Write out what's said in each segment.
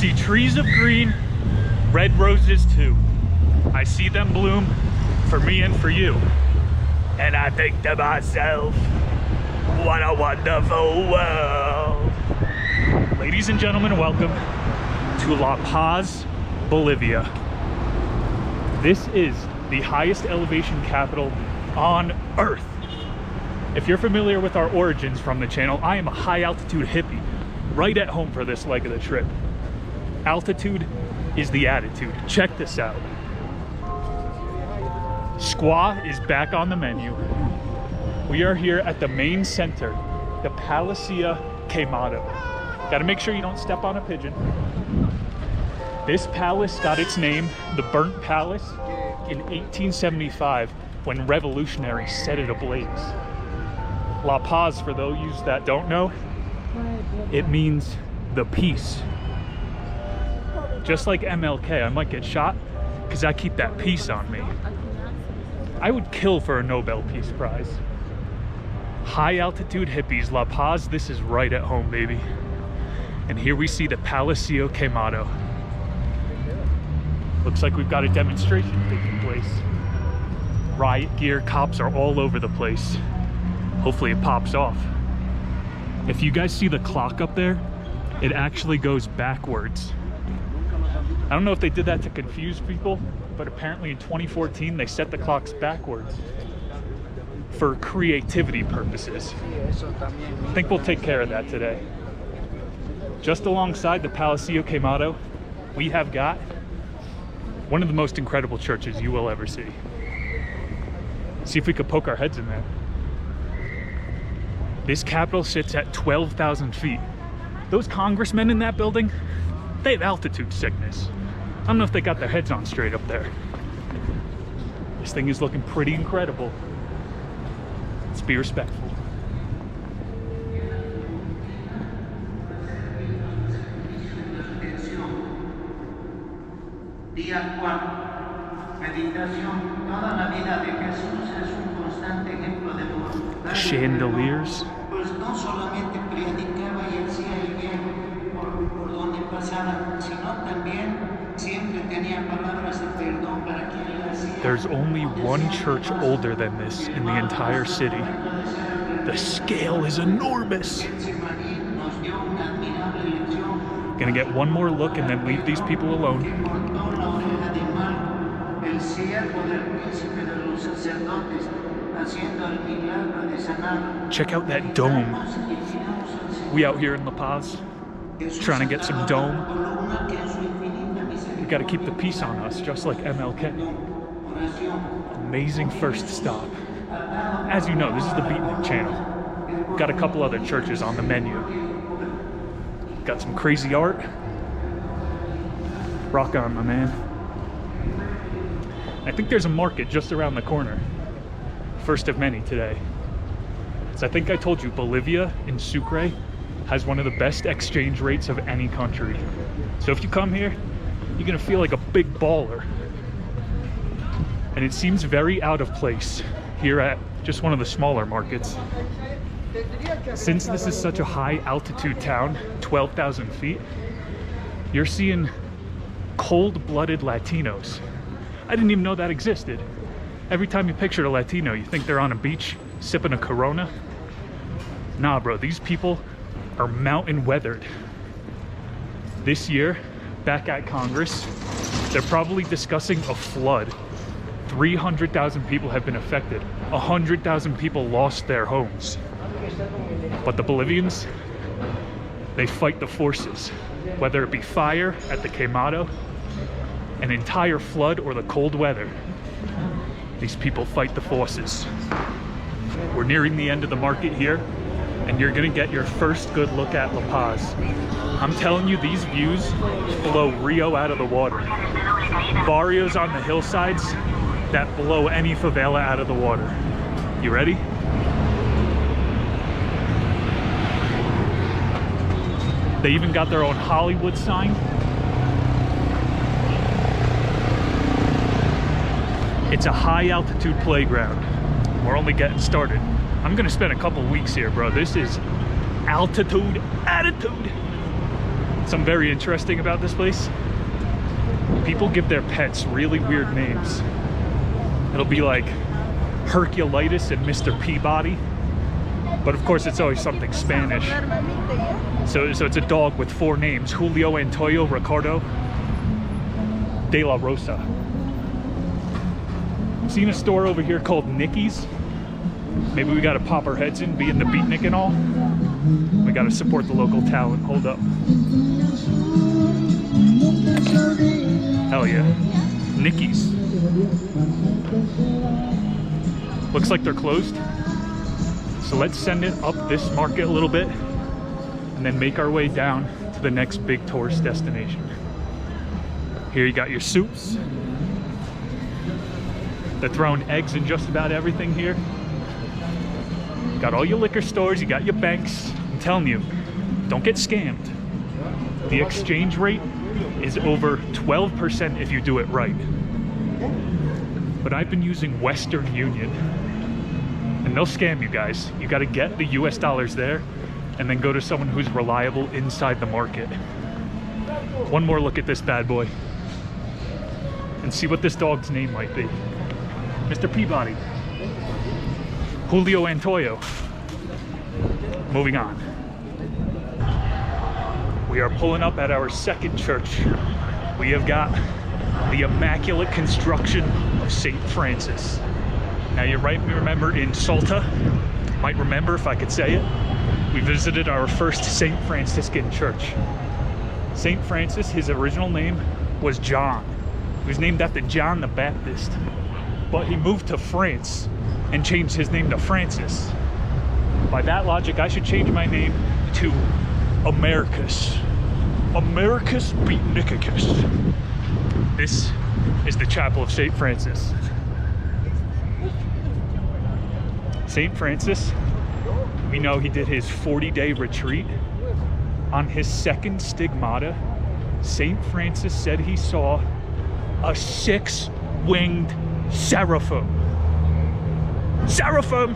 see trees of green, red roses too. I see them bloom for me and for you. And I think to myself, what a wonderful world. Ladies and gentlemen, welcome to La Paz, Bolivia. This is the highest elevation capital on Earth. If you're familiar with our origins from the channel, I am a high altitude hippie, right at home for this leg of the trip. Altitude is the attitude. Check this out. Squaw is back on the menu. We are here at the main center, the Palacio Quemado. Gotta make sure you don't step on a pigeon. This palace got its name, the Burnt Palace, in 1875 when revolutionaries set it ablaze. La Paz, for those that don't know, it means the peace. Just like MLK, I might get shot because I keep that peace on me. I would kill for a Nobel Peace Prize. High altitude hippies, La Paz, this is right at home, baby. And here we see the Palacio Quemado. Looks like we've got a demonstration taking place. Riot gear, cops are all over the place. Hopefully it pops off. If you guys see the clock up there, it actually goes backwards. I don't know if they did that to confuse people, but apparently in 2014 they set the clocks backwards for creativity purposes. I think we'll take care of that today. Just alongside the Palacio Quemado, we have got one of the most incredible churches you will ever see. See if we could poke our heads in there. This capital sits at 12,000 feet. Those congressmen in that building, they have altitude sickness. I don't know if they got their heads on straight up there. This thing is looking pretty incredible. Let's be respectful. Día 4. Meditación. Toda la vida de Jesús es un constante ejemplo de voluntad. Chandeliers. Pues no solamente predicaba y hacía el bien por donde pasaba, sino también siempre tenía palabras de perdón para quien le hacía. There's only one church older than this in the entire city. The scale is enormous. Gonna get one more look and then leave these people alone. Check out that dome. We out here in La Paz, trying to get some dome. We gotta keep the peace on us, just like MLK. Amazing first stop. As you know, this is the Beatnik channel. Got a couple other churches on the menu. Got some crazy art. Rock on, my man. I think there's a market just around the corner. First of many today. So I think I told you, Bolivia in Sucre has one of the best exchange rates of any country. So if you come here, you're gonna feel like a big baller. And it seems very out of place here at just one of the smaller markets. Since this is such a high altitude town, 12,000 feet, you're seeing cold-blooded Latinos. I didn't even know that existed. Every time you picture a Latino, you think they're on a beach sipping a Corona. Nah, bro, these people are mountain weathered. This year, back at Congress, they're probably discussing a flood. 300,000 people have been affected. 100,000 people lost their homes. But the Bolivians, they fight the forces, whether it be fire at the Quemado, an entire flood, or the cold weather. These people fight the forces. We're nearing the end of the market here, and you're gonna get your first good look at La Paz. I'm telling you, these views blow Rio out of the water. Barrios on the hillsides that blow any favela out of the water. You ready? They even got their own Hollywood sign. It's a high altitude playground. We're only getting started. I'm gonna spend a couple weeks here, bro. This is altitude attitude. Something very interesting about this place. People give their pets really weird names. It'll be like Herculitis and Mr. Peabody. But of course, it's always something Spanish. So it's a dog with 4 names: Julio, Antonio, Ricardo, De La Rosa. Seen a store over here called Nicky's. Maybe we gotta pop our heads in, being the beatnik and all. We gotta support the local talent. Hold up. Hell yeah. Nicky's. Looks like they're closed. So let's send it up this market a little bit and then make our way down to the next big tourist destination. Here you got your soups. They're throwing eggs in just about everything here. Got all your liquor stores, you got your banks. I'm telling you, don't get scammed. The exchange rate is over 12% if you do it right. But I've been using Western Union, and they'll scam you guys. You gotta get the US dollars there and then go to someone who's reliable inside the market. One more look at this bad boy and see what this dog's name might be. Mr. Peabody. Julio Antonio. Moving on. We are pulling up at our second church. We have got the immaculate construction of St. Francis. Now you might remember in Salta, might remember if I could say it, we visited our first St. Franciscan church. St. Francis, his original name was John. He was named after John the Baptist, but he moved to France and changed his name to Francis. By that logic, I should change my name to Americus. Americus Beatnicus. This is the chapel of St. Francis. St. Francis, we know he did his 40-day retreat. On his second stigmata, St. Francis said he saw a 6-winged seraphim. Seraphim!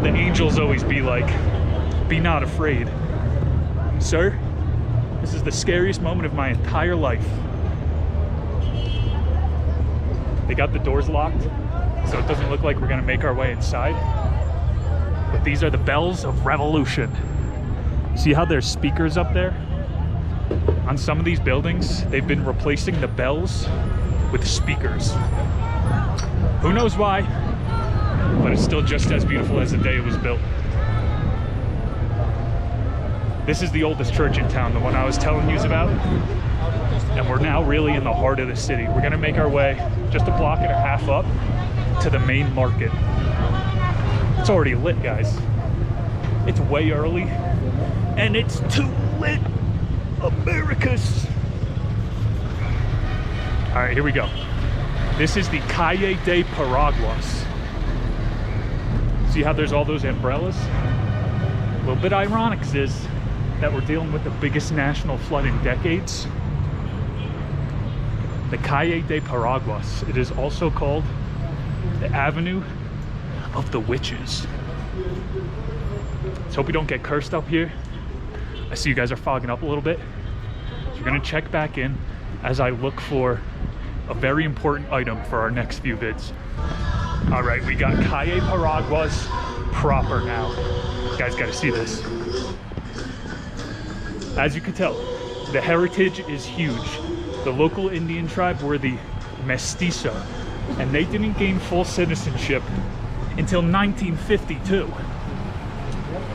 The angels always be like, be not afraid. Sir, this is the scariest moment of my entire life. They got the doors locked, so it doesn't look like we're gonna make our way inside. But these are the bells of revolution. See how there's speakers up there? On some of these buildings, they've been replacing the bells with speakers. Who knows why, but it's still just as beautiful as the day it was built. This is the oldest church in town, the one I was telling you about. And we're now really in the heart of the city. We're gonna make our way just a block and a half up to the main market. It's already lit, guys. It's way early, and it's too lit. Americas. All right, here we go. This is the Calle de Paraguas. See how there's all those umbrellas? A little bit ironic is that we're dealing with the biggest national flood in decades. The Calle de Paraguas. It is also called the Avenue of the Witches. Let's hope we don't get cursed up here. I see you guys are fogging up a little bit. So we're gonna check back in as I look for a very important item for our next few vids. All right, we got Calle Paraguas proper now. You guys gotta see this. As you can tell, the heritage is huge. The local Indian tribe were the Mestizo, and they didn't gain full citizenship until 1952.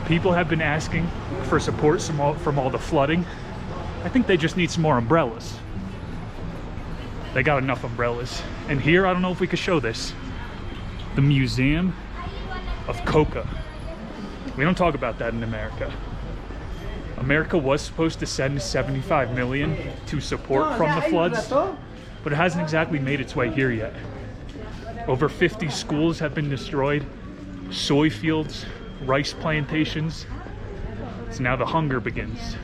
People have been asking for support from all the flooding. I think they just need some more umbrellas. They got enough umbrellas. And here, I don't know if we could show this, the Museum of Coca. We don't talk about that in America. America was supposed to send 75 million to support from the floods, but it hasn't exactly made its way here yet. Over 50 schools have been destroyed, soy fields, rice plantations. So now the hunger begins.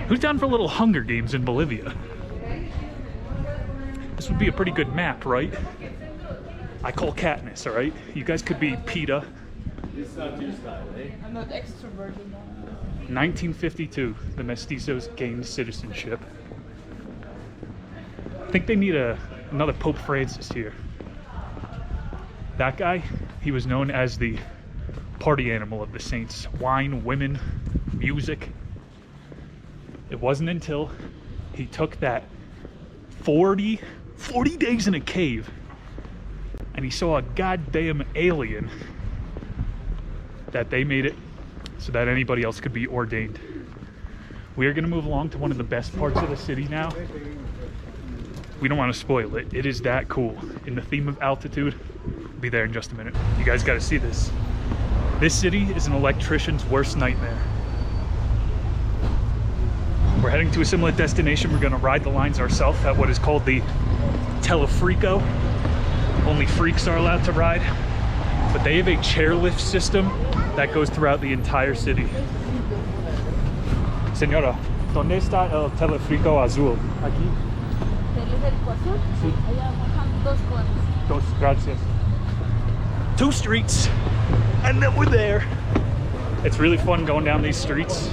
Who's down for little Hunger Games in Bolivia? This would be a pretty good map, right? I call Katniss, all right? You guys could be PETA. This is not your style, eh? I'm not extroverted. 1952, the mestizos gained citizenship. I think they need another Pope Francis here. That guy, he was known as the party animal of the saints. Wine, women, music. It wasn't until he took that 40 days in a cave and he saw a goddamn alien that they made it so that anybody else could be ordained. We are going to move along to one of the best parts of the city now. We don't want to spoil it. It is that cool. In the theme of altitude, we'll be there in just a minute. You guys got to see this. This city is an electrician's worst nightmare. We're heading to a similar destination. We're going to ride the lines ourselves at what is called the Telefrico. Only freaks are allowed to ride. But they have a chairlift system that goes throughout the entire city. Señora, ¿dónde está el Telefrico azul? Aquí. ¿Teleférico azul? Sí. Allá bajan dos cuadras. Dos, gracias. 2 streets, and then we're there. It's really fun going down these streets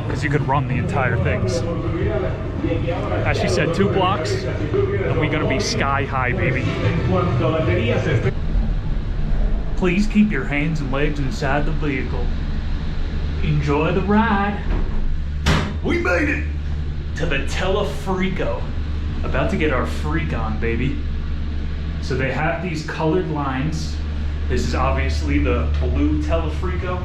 because you could run the entire things. As she said, 2 blocks, and we're gonna be sky high, baby. Please keep your hands and legs inside the vehicle. Enjoy the ride. We made it to the Telefrico. About to get our freak on, baby. So they have these colored lines. This is obviously the blue Telefrico,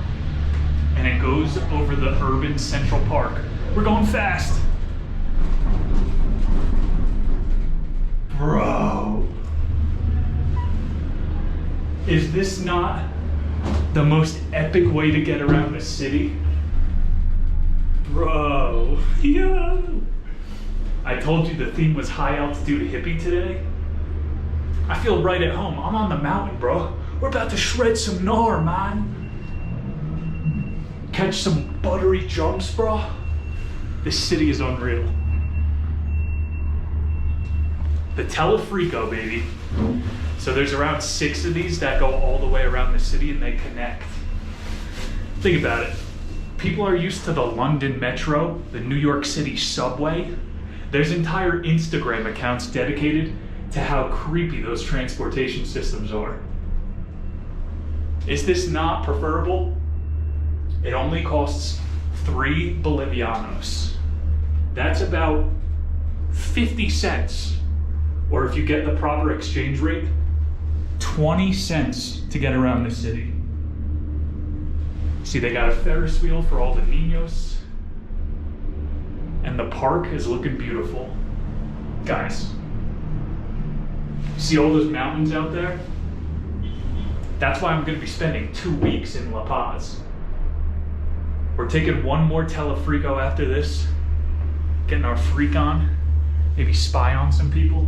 and it goes over the urban Central Park. We're going fast. Bro. Is this not the most epic way to get around the city? Bro, yeah. I told you the theme was high altitude hippie today. I feel right at home. I'm on the mountain, bro. We're about to shred some gnar, man. Catch some buttery jumps, bro. This city is unreal. The Telefrico, baby. So there's around 6 of these that go all the way around the city and they connect. Think about it. People are used to the London Metro, the New York City subway. There's entire Instagram accounts dedicated to how creepy those transportation systems are. Is this not preferable? It only costs 3 Bolivianos. That's about 50 cents. Or if you get the proper exchange rate, 20 cents to get around the city. See, they got a Ferris wheel for all the niños. And the park is looking beautiful. Guys, see all those mountains out there? That's why I'm gonna be spending 2 weeks in La Paz. We're taking one more Telefrico after this, getting our freak on, maybe spy on some people.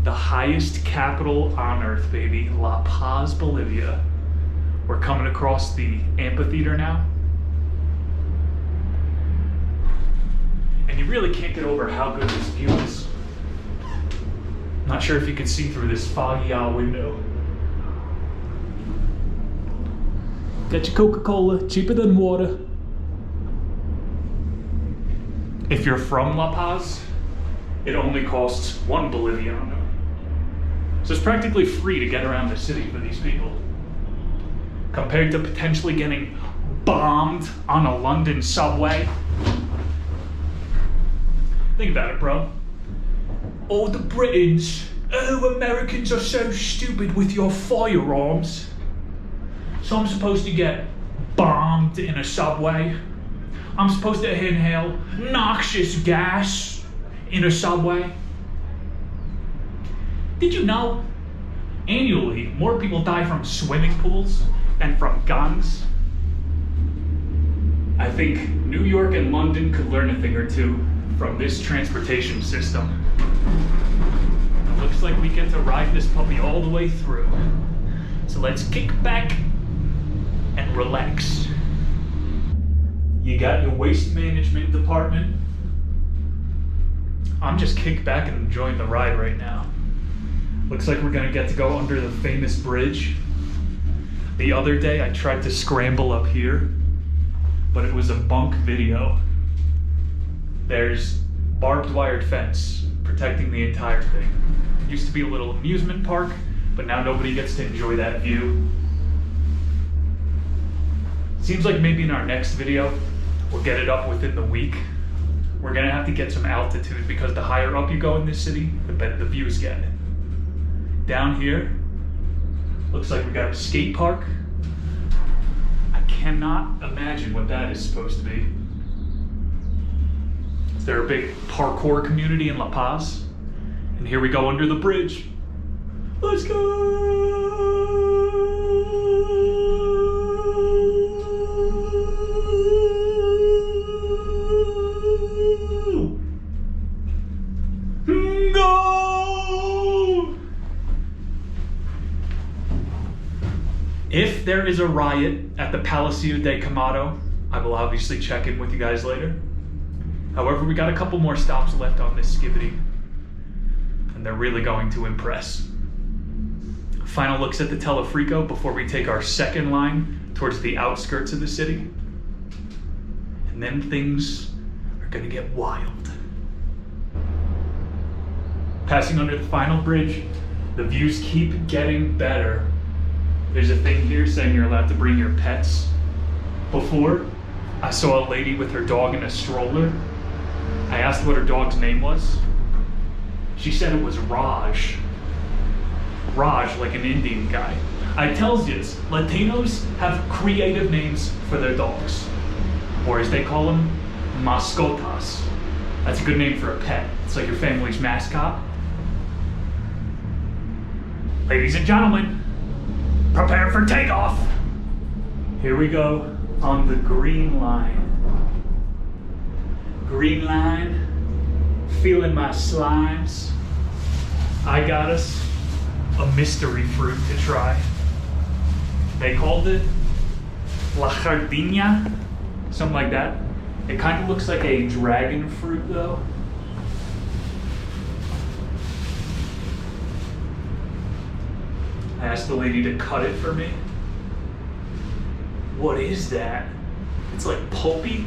The highest capital on earth, baby, La Paz, Bolivia. We're coming across the amphitheater now. And you really can't get over how good this view is. Not sure if you can see through this foggy window. Get your Coca-Cola, cheaper than water. If you're from La Paz, it only costs 1 Boliviano. So it's practically free to get around the city for these people. Compared to potentially getting bombed on a London subway. Think about it, bro. Oh, the Britons. Oh, Americans are so stupid with your firearms. So I'm supposed to get bombed in a subway. I'm supposed to inhale noxious gas in a subway. Did you know, annually, more people die from swimming pools than from guns? I think New York and London could learn a thing or two from this transportation system. It looks like we get to ride this puppy all the way through. So let's kick back and relax. You got your waste management department. I'm just kicked back and enjoying the ride right now. Looks like we're gonna get to go under the famous bridge. The other day I tried to scramble up here, but it was a bunk video. There's barbed wired fence protecting the entire thing. It used to be a little amusement park, but now nobody gets to enjoy that view. Seems like maybe in our next video, we'll get it up within the week. We're gonna have to get some altitude because the higher up you go in this city, the better the views get. Down here, looks like we got a skate park. I cannot imagine what that is supposed to be. Is there a big parkour community in La Paz? And here we go under the bridge. Let's go! Go! If there is a riot at the Palacio de Camado, I will obviously check in with you guys later. However, we got a couple more stops left on this skibidi, and they're really going to impress. Final looks at the Telefrico before we take our second line towards the outskirts of the city. And then things are gonna get wild. Passing under the final bridge, the views keep getting better. There's a thing here saying you're allowed to bring your pets. Before, I saw a lady with her dog in a stroller. I asked what her dog's name was. She said it was Raj. Raj, like an Indian guy. I tells you, Latinos have creative names for their dogs. Or as they call them, mascotas. That's a good name for a pet. It's like your family's mascot. Ladies and gentlemen, prepare for takeoff. Here we go on the green line. Green line, feeling my slimes. I got us a mystery fruit to try. They called it La Jardina, something like that. It kind of looks like a dragon fruit though. I asked the lady to cut it for me. What is that? It's like pulpy.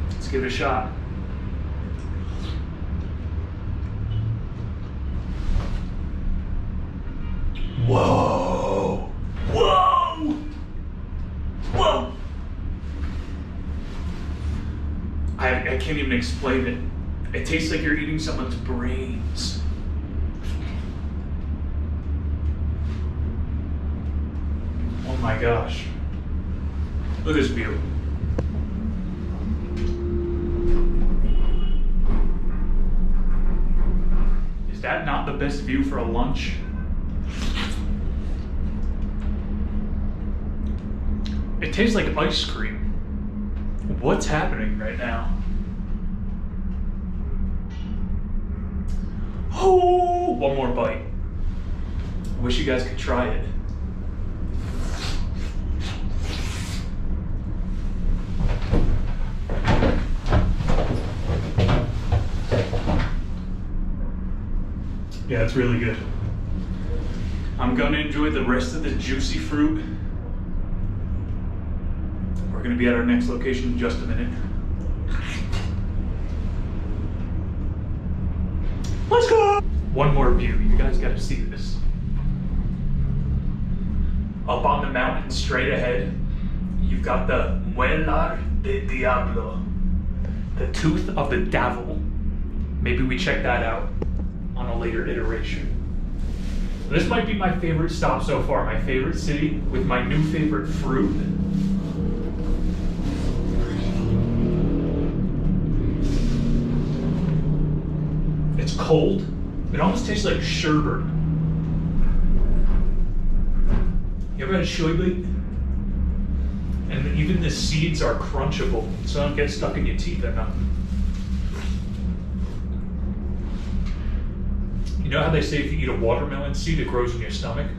Let's give it a shot. Whoa! Whoa! Whoa! I can't even explain it. It tastes like you're eating someone's brains. Oh my gosh. Look at this view. Is that not the best view for a lunch? It tastes like ice cream. What's happening right now? Oh, one more bite. I wish you guys could try it. Yeah, it's really good. I'm gonna enjoy the rest of the juicy fruit. We're gonna be at our next location in just a minute. Let's go! One more view, you guys gotta see this. Up on the mountain straight ahead, you've got the Muelar de Diablo, the tooth of the devil. Maybe we check that out on a later iteration. This might be my favorite stop so far, my favorite city with my new favorite fruit. It's cold. It almost tastes like sherbet. You ever had a shoybit? And even the seeds are crunchable, so they don't get stuck in your teeth or nothing. You know how they say if you eat a watermelon seed, it grows in your stomach?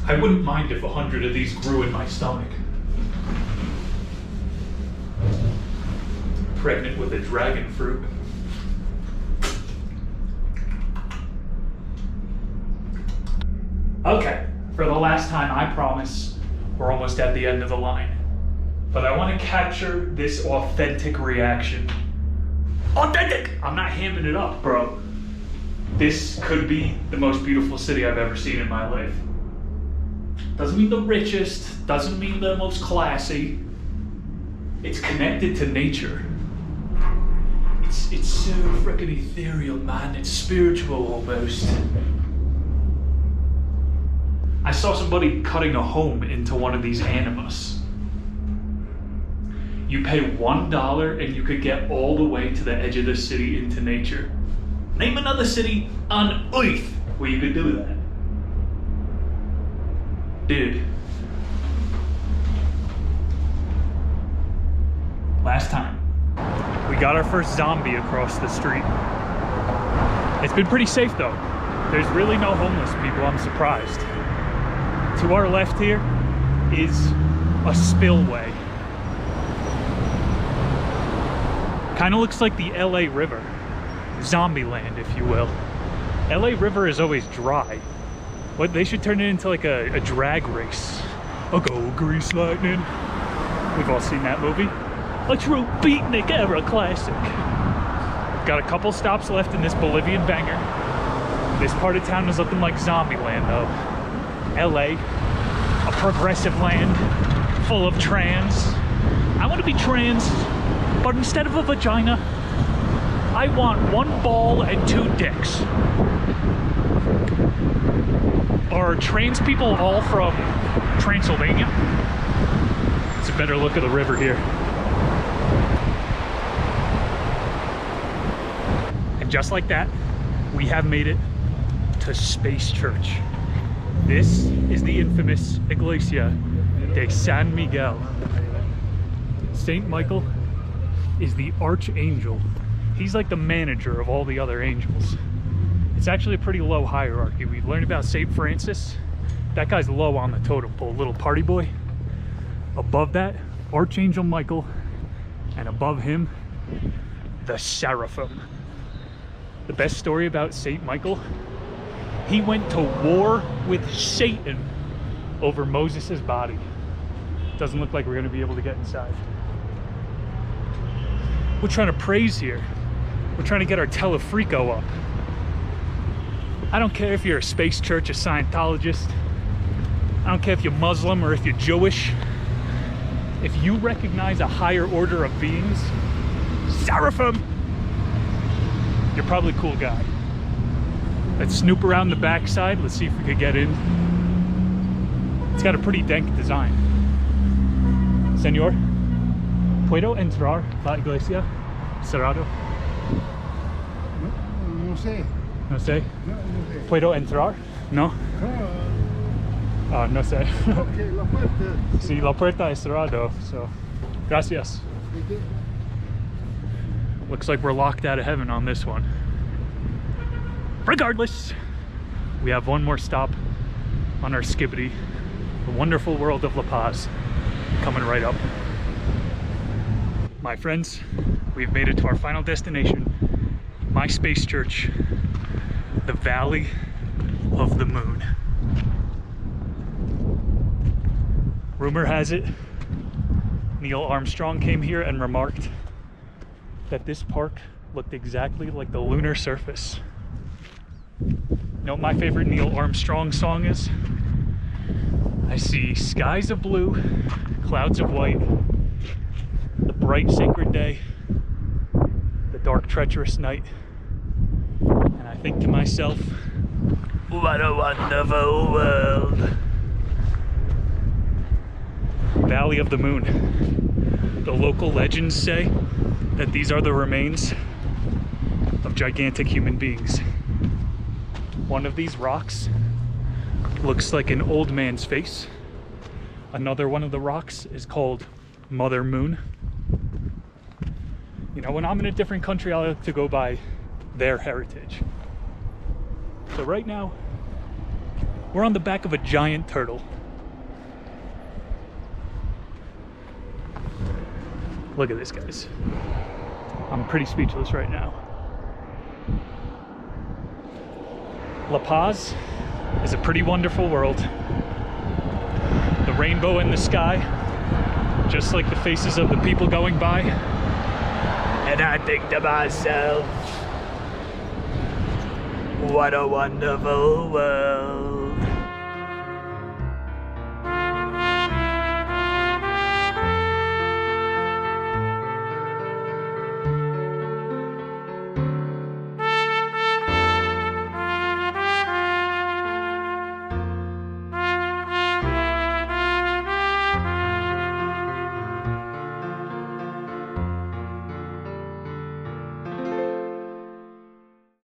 I wouldn't mind if 100 of these grew in my stomach. Pregnant with a dragon fruit. Okay, time, I promise, we're almost at the end of the line. But I want to capture this authentic reaction. Authentic! I'm not hamming it up, bro. This could be the most beautiful city I've ever seen in my life. Doesn't mean the richest, doesn't mean the most classy. It's connected to nature. It's so freaking ethereal, man. It's spiritual almost. I saw somebody cutting a home into one of these animus. You pay $1 and you could get all the way to the edge of the city into nature. Name another city on Earth where you could do that. Dude. Last time, we got our first zombie across the street. It's been pretty safe though. There's really no homeless people, I'm surprised. To our left here is a spillway. Kind of looks like the LA River. Zombie land, if you will. LA River is always dry. What, they should turn it into like a drag race. I'll go Grease Lightning. We've all seen that movie. A true beatnik era classic. Got a couple stops left in this Bolivian banger. This part of town is looking like zombie land though. LA, a progressive land full of trans. I want to be trans, but instead of a vagina, I want one ball and two dicks. Are trans people all from Transylvania? It's a better look at the river here. And just like that, we have made it to Space Church. This is the infamous Iglesia de San Miguel. Saint Michael is the archangel. He's like the manager of all the other angels. It's actually a pretty low hierarchy. We've learned about Saint Francis. That guy's low on the totem pole, little party boy. Above that, Archangel Michael, and above him, the Seraphim. The best story about Saint Michael, he went to war with Satan over Moses' body. Doesn't look like we're gonna be able to get inside. We're trying to praise here. We're trying to get our telefrico up. I don't care if you're a Space Church, a Scientologist. I don't care if you're Muslim or if you're Jewish. If you recognize a higher order of beings, Seraphim, you're probably a cool guy. Let's snoop around the backside. Let's see if we could get in. It's got a pretty dank design. Señor, ¿puedo entrar la iglesia? Cerrado. No sé. No sé. No sé. ¿Puedo entrar? No. No sé. Okay, la puerta. Sí, la puerta es cerrado, so gracias. Looks like we're locked out of heaven on this one. Regardless, we have one more stop on our skibbity, the wonderful world of La Paz, coming right up. My friends, we've made it to our final destination, my Space Church, the Valley of the Moon. Rumor has it, Neil Armstrong came here and remarked that this park looked exactly like the lunar surface. You know what my favorite Neil Armstrong song is? I see skies of blue, clouds of white, the bright sacred day, the dark treacherous night, and I think to myself, what a wonderful world. Valley of the Moon. The local legends say that these are the remains of gigantic human beings. One of these rocks looks like an old man's face. Another one of the rocks is called Mother Moon. You know, when I'm in a different country, I like to go by their heritage. So right now, we're on the back of a giant turtle. Look at this, guys. I'm pretty speechless right now. La Paz is a pretty wonderful world. rainbow in the sky, just like the faces of the people going by. And I think to myself, what a wonderful world.